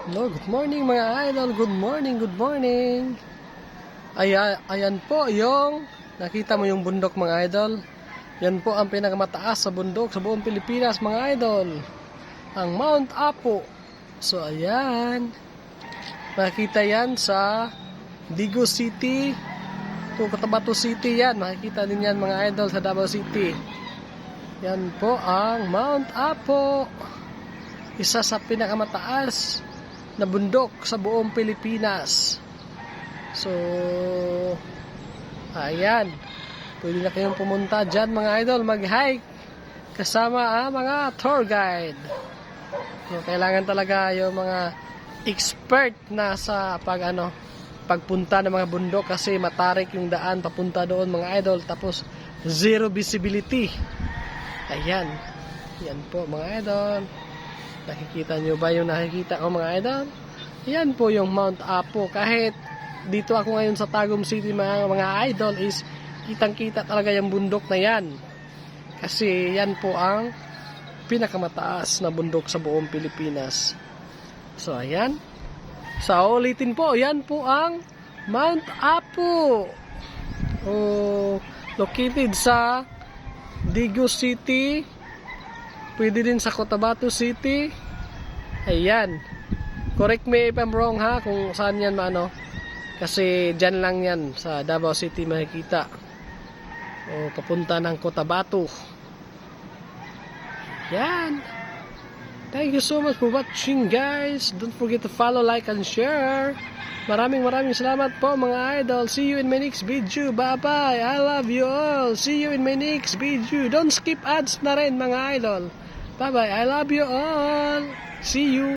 Hello, good morning mga idol. Good morning, good morning. Ayan po yung nakita mo yung bundok mga idol. Yan po ang pinakamataas sa bundok sa buong Pilipinas mga idol. Ang Mount Apo. So ayan. Makikita yan sa Digo City to Cotabato City yan. Makikita din yan mga idol sa Davao City. Yan po ang Mount Apo. Isa sa pinakamataas na bundok sa buong Pilipinas. So, ayan. Pwede na kayong pumunta dyan mga idol, mag-hike kasama ang mga tour guide. So, kailangan talaga yung mga expert na sa pagpunta ng mga bundok kasi matarik yung daan papunta doon mga idol. Tapos, zero visibility. Ayan. Yan po mga idol. Nakikita nyo ba yung nakikita ko mga idol? Yan po yung Mount Apo. Kahit dito ako ngayon sa Tagum City mga idol is kitang kita talaga yung bundok na yan. Kasi yan po ang pinakamataas na bundok sa buong Pilipinas. So ayan. Sa ulitin po, yan po ang Mount Apo. Located sa Digo City. Pwede din sa Cotabato City. Ayan. Correct me if I'm wrong ha, kung saan yan maano. Kasi dyan lang yan sa Davao City makikita. Papunta ng Cotabato. Yan. Thank you so much for watching guys. Don't forget to follow, like, and share. Maraming salamat po mga idol. See you in my next video. Bye bye. I love you all. See you in my next video. Don't skip ads na rin mga idol. Bye bye. I love you all. See you.